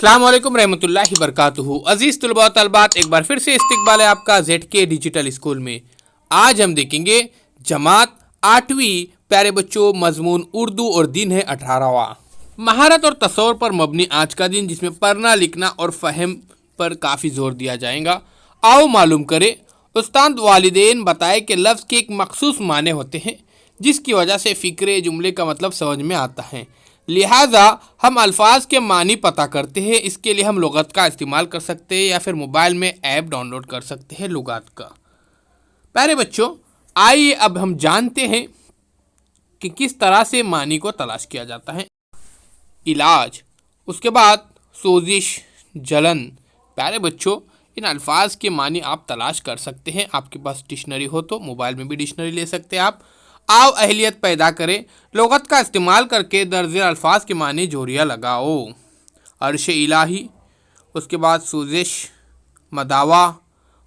अस्सलाम वालेकुम रहमतुल्लाहि बरकातुहू। अजीज़ तुलबा व तलबात, एक बार फिर से इस्तकबाल है आपका ZK डिजिटल स्कूल में। आज हम देखेंगे जमात 8वीं प्यारे बच्चों, मजमून उर्दू और दिन है 18वां। महारत और तसव्वुर पर मबनी आज का दिन, जिसमें पढ़ना लिखना और फ़हम पर काफ़ी जोर दिया जाएगा। आओ मालूम करें। उस्ताद वालिदैन बताए कि लफ्ज़ के एक मखसूस माने होते हैं, जिसकी वजह से फ़िक्रे जुमले का मतलब समझ में आता है। लिहाजा हम अल्फाज के मानी पता करते हैं। इसके लिए हम लुगत का इस्तेमाल कर सकते हैं या फिर मोबाइल में ऐप डाउनलोड कर सकते हैं लुगत का। प्यारे बच्चों, आइए अब हम जानते हैं कि किस तरह से मानी को तलाश किया जाता है। इलाज, उसके बाद सोजिश, जलन। प्यारे बच्चों, इन अल्फाज के मानी आप तलाश कर सकते हैं। आपके पास डिक्शनरी हो तो मोबाइल में भी डिक्शनरी ले सकते हैं आप। आओ अहलियत पैदा करें, लुगत का इस्तेमाल करके दर्ज अल्फाज के मानी जोड़ियाँ लगाओ। अर्श इलाही, उसके बाद सूजिश, मदावा,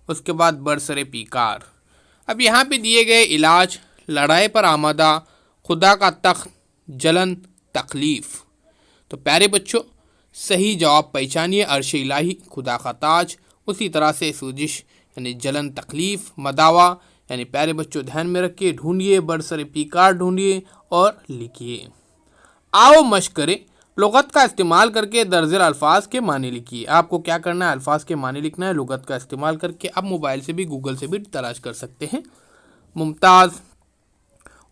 उसके बाद बरसरे पीकार। अब यहाँ पे दिए गए इलाज: लड़ाई पर आमादा, खुदा का तख्त, जलन, तकलीफ़। तो प्यारे बच्चों, सही जवाब पहचानिए। अर्श इलाही खुदा का ताज, उसी तरह से सूजिश यानी जलन तकलीफ़, मदावा यानी प्यारे बच्चों ध्यान में रखिए, ढूंढिए, बरसरे पीकार ढूंढिए और लिखिए। आओ मश्क करें, लुगत का इस्तेमाल करके दर्जल अल्फाज के मानी लिखिए। आपको क्या करना है, अल्फाज के मानी लिखना है लुगत का इस्तेमाल करके। आप मोबाइल से भी, गूगल से भी तलाश कर सकते हैं। मुमताज़,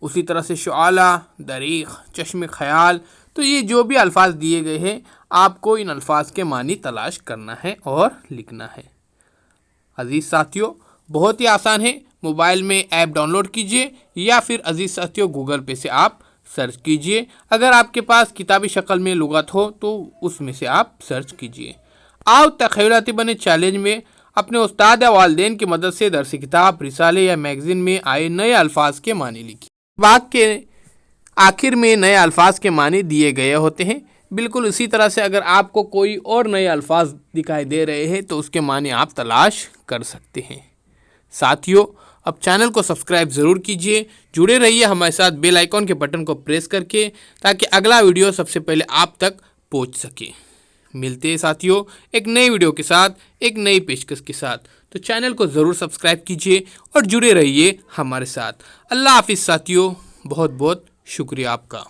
उसी तरह से शुआला, दरीख, चश्मे ख्याल। तो ये जो भी अल्फाज दिए गए हैं, आपको इन अल्फाज के मानी तलाश करना है और लिखना है। अजीज़ साथियों, बहुत ही आसान है। मोबाइल में ऐप डाउनलोड कीजिए या फिर अजीज़ साथियों गूगल पे से आप सर्च कीजिए। अगर आपके पास किताबी शक्ल में लुगत हो तो उसमें से आप सर्च कीजिए। आओ तख़य्युलाती बने चैलेंज में अपने उस्ताद या वालिदैन की मदद से दरसी किताब, रिसाले या मैगज़ीन में आए नए अल्फाज के मानी लिखिए। वाक़ के आखिर में नए अल्फाज के मानी दिए गए होते हैं। बिल्कुल इसी तरह से अगर आपको कोई और नए अल्फाज दिखाई दे रहे हैं तो उसके मानी आप तलाश कर सकते हैं। साथियों, अब चैनल को सब्सक्राइब ज़रूर कीजिए, जुड़े रहिए हमारे साथ बेल आइकॉन के बटन को प्रेस करके, ताकि अगला वीडियो सबसे पहले आप तक पहुंच सके। मिलते हैं साथियों एक नई वीडियो के साथ, एक नई पेशकश के साथ। तो चैनल को ज़रूर सब्सक्राइब कीजिए और जुड़े रहिए हमारे साथ। अल्लाह हाफिज़ साथियों, बहुत बहुत शुक्रिया आपका।